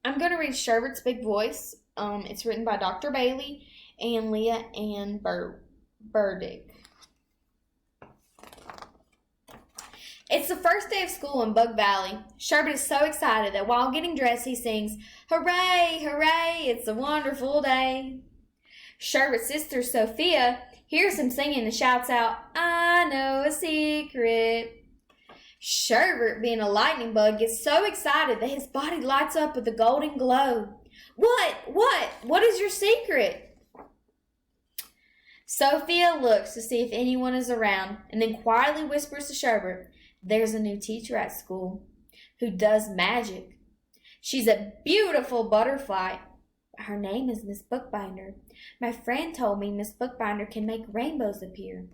I'm going to read Sherbert's Big Voice. It's written by Dr. Bailey and Leah Ann Burdick. It's the first day of school in Bug Valley. Shubert is so excited that while getting dressed, he sings, "Hooray, hooray, it's a wonderful day." Sherbert's sister, Sophia, hears him singing and shouts out, "I know a secret." Shubert, being a lightning bug, gets so excited that his body lights up with a golden glow. What is your secret?" Sophia looks to see if anyone is around and then quietly whispers to Shubert, "There's a new teacher at school who does magic. She's a beautiful butterfly. Her name is Miss Bookbinder. My friend told me Miss Bookbinder can make rainbows appear."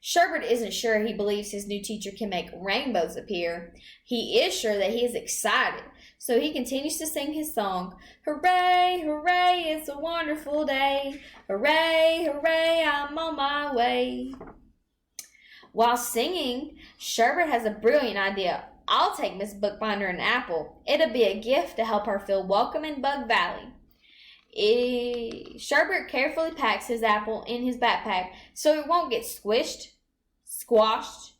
Shubert isn't sure he believes his new teacher can make rainbows appear. He is sure that he is excited, so he continues to sing his song, "Hooray, hooray, it's a wonderful day. Hooray, hooray, I'm on my way." While singing, Shubert has a brilliant idea. "I'll take Miss Bookbinder an apple. It'll be a gift to help her feel welcome in Bug Valley." Shubert carefully packs his apple in his backpack so it won't get squished, squashed,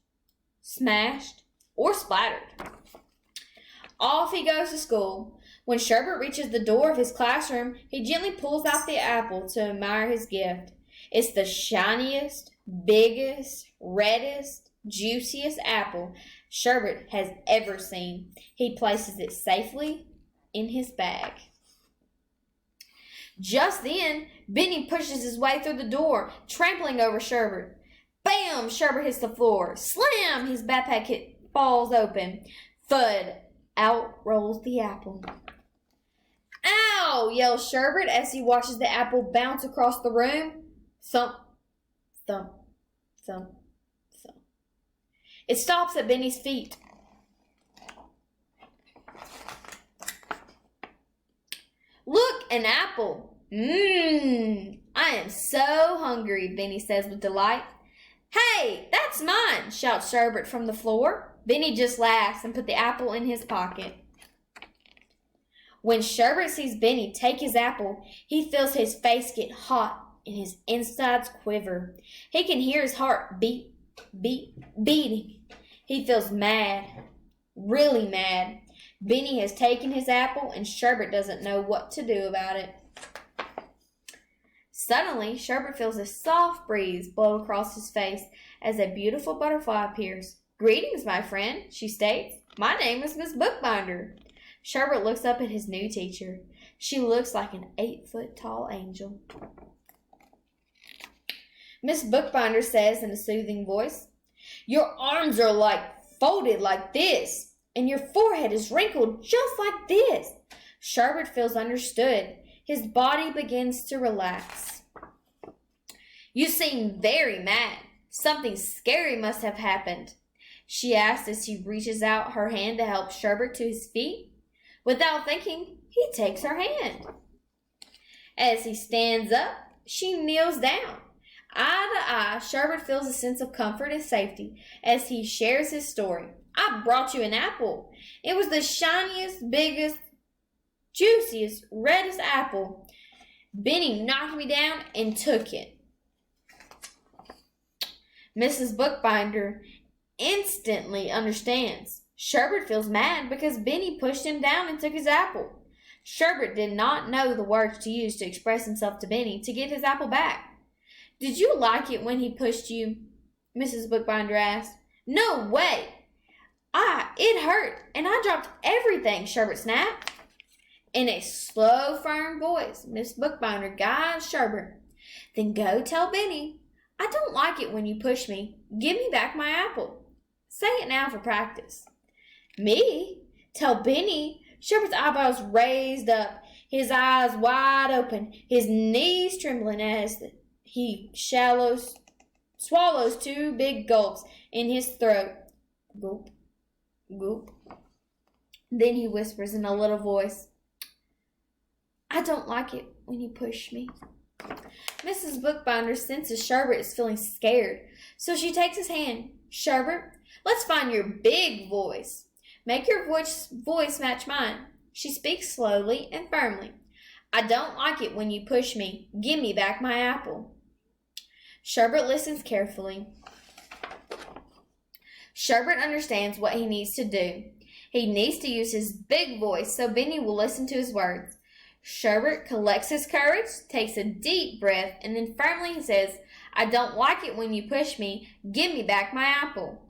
smashed, or splattered. Off he goes to school. When Shubert reaches the door of his classroom, he gently pulls out the apple to admire his gift. It's the shiniest, biggest, reddest, juiciest apple Shubert has ever seen. He places it safely in his bag. Just then, Benny pushes his way through the door, trampling over Shubert. Bam! Shubert hits the floor. Slam! His backpack falls open. Thud! Out rolls the apple. "Ow!" yells Shubert as he watches the apple bounce across the room. Thump, thump, thump, thump. It stops at Benny's feet. "Look, an apple. I am so hungry," Benny says with delight. "Hey, that's mine," shouts Shubert from the floor. Benny just laughs and puts the apple in his pocket. When Shubert sees Benny take his apple, he feels his face get hot and his insides quiver. He can hear his heart beating. He feels mad, really mad. Benny has taken his apple and Shubert doesn't know what to do about it. Suddenly, Shubert feels a soft breeze blow across his face as a beautiful butterfly appears. "Greetings, my friend," she states. "My name is Miss Bookbinder." Shubert looks up at his new teacher. She looks like an 8-foot-tall angel. Miss Bookbinder says in a soothing voice, "Your arms are folded like this, and your forehead is wrinkled just like this." Shubert feels understood. His body begins to relax. "You seem very mad. Something scary must have happened," she asks as she reaches out her hand to help Shubert to his feet. Without thinking, he takes her hand. As he stands up, she kneels down. Eye to eye, Shubert feels a sense of comfort and safety as he shares his story. "I brought you an apple. It was the shiniest, biggest, juiciest, reddest apple. Benny knocked me down and took it." Mrs. Bookbinder instantly understands. Shubert feels mad because Benny pushed him down and took his apple. Shubert did not know the words to use to express himself to Benny to get his apple back. "Did you like it when he pushed you?" Mrs. Bookbinder asked. "No way! It hurt, and I dropped everything," Shubert snapped. In a slow, firm voice, Miss Bookbinder guides Shubert. "Then go tell Benny, I don't like it when you push me. Give me back my apple. Say it now for practice." "Me? Tell Benny?" Shubert's eyebrows raised up, his eyes wide open, his knees trembling as he swallows 2 big gulps in his throat. Gulp, gulp. Then he whispers in a little voice, "I don't like it when you push me." Mrs. Bookbinder senses Shubert is feeling scared, so she takes his hand. "Shubert, let's find your big voice." Make your voice match mine. She speaks slowly and firmly. I don't like it when you push me. Give me back my apple. Shubert listens carefully. Shubert understands what he needs to do. He needs to use his big voice so Benny will listen to his words. Shubert collects his courage, takes a deep breath, and then firmly says, I don't like it when you push me. Give me back my apple.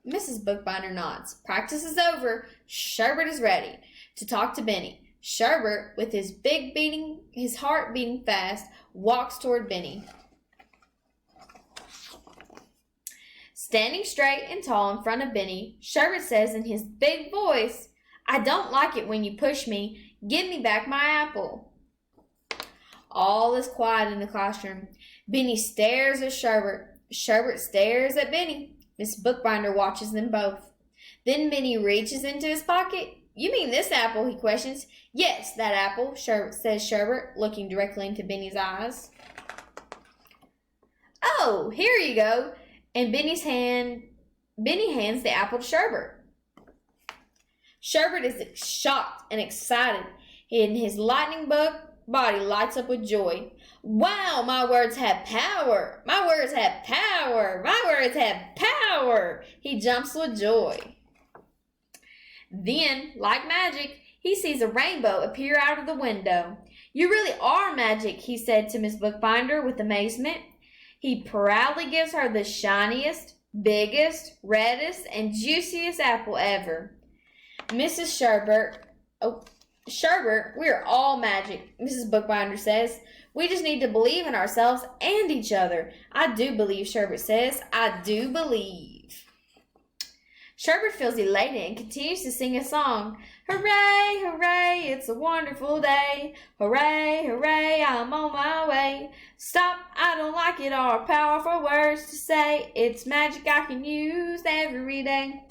Mrs. Bookbinder nods. Practice is over. Shubert is ready to talk to Benny. Shubert, with his heart beating fast, walks toward Benny. Standing straight and tall in front of Benny, Shubert says in his big voice, I don't like it when you push me. Give me back my apple. All is quiet in the classroom. Benny stares at Shubert. Shubert stares at Benny. Miss Bookbinder watches them both. Then Benny reaches into his pocket. You mean this apple? He questions. Yes, that apple, says Shubert, looking directly into Benny's eyes. Oh, here you go. And Benny hands the apple to Shubert. Shubert is shocked and excited, and his lightning bug body lights up with joy. Wow, my words have power! My words have power! My words have power! He jumps with joy. Then, like magic, he sees a rainbow appear out of the window. You really are magic, he said to Miss Bookbinder with amazement. He proudly gives her the shiniest, biggest, reddest, and juiciest apple ever. Mrs. Shubert, we are all magic, Mrs. Bookbinder says. We just need to believe in ourselves and each other. I do believe, Shubert says. I do believe. Shubert feels elated and continues to sing a song. Hooray, hooray, it's a wonderful day. Hooray, hooray, I'm on my way. Stop, I don't like it, are powerful words to say. It's magic I can use every day.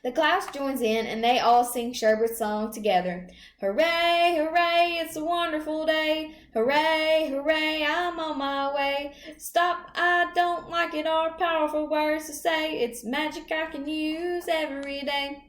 The class joins in and they all sing Shubert's song together. Hooray, hooray, it's a wonderful day. Hooray, hooray, I'm on my way. Stop, I don't like it, are powerful words to say. It's magic I can use every day.